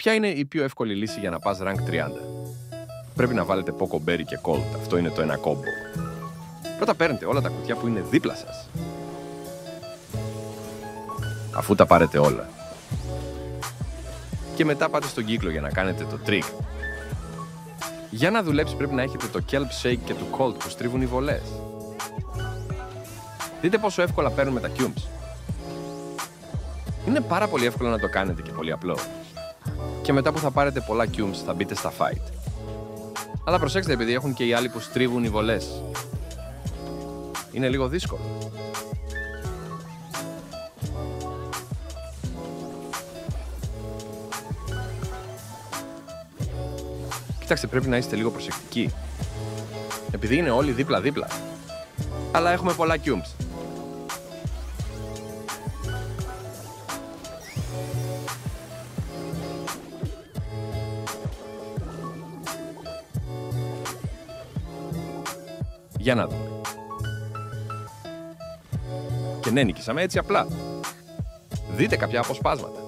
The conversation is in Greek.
Ποια είναι η πιο εύκολη λύση για να πας rank 30? Πρέπει να βάλετε Poco Berry και Colt. Αυτό είναι το ένα κόμπο. Πρώτα παίρνετε όλα τα κουτιά που είναι δίπλα σας. Αφού τα πάρετε όλα. Και μετά πάτε στον κύκλο για να κάνετε το trick. Για να δουλέψει πρέπει να έχετε το Kelp Shake και το Colt που στρίβουν οι βολές. Δείτε πόσο εύκολα παίρνουμε τα cubes. Είναι πάρα πολύ εύκολο να το κάνετε και πολύ απλό. Και μετά που θα πάρετε πολλά cubes θα μπείτε στα fight. Αλλά προσέξτε, επειδή έχουν και οι άλλοι που στρίβουν οι βολές. Είναι λίγο δύσκολο. Κοιτάξτε, πρέπει να είστε λίγο προσεκτικοί. Επειδή είναι όλοι δίπλα-δίπλα. Αλλά έχουμε πολλά cubes. Για να δούμε. Και ναι, νικήσαμε έτσι απλά. Δείτε κάποια αποσπάσματα.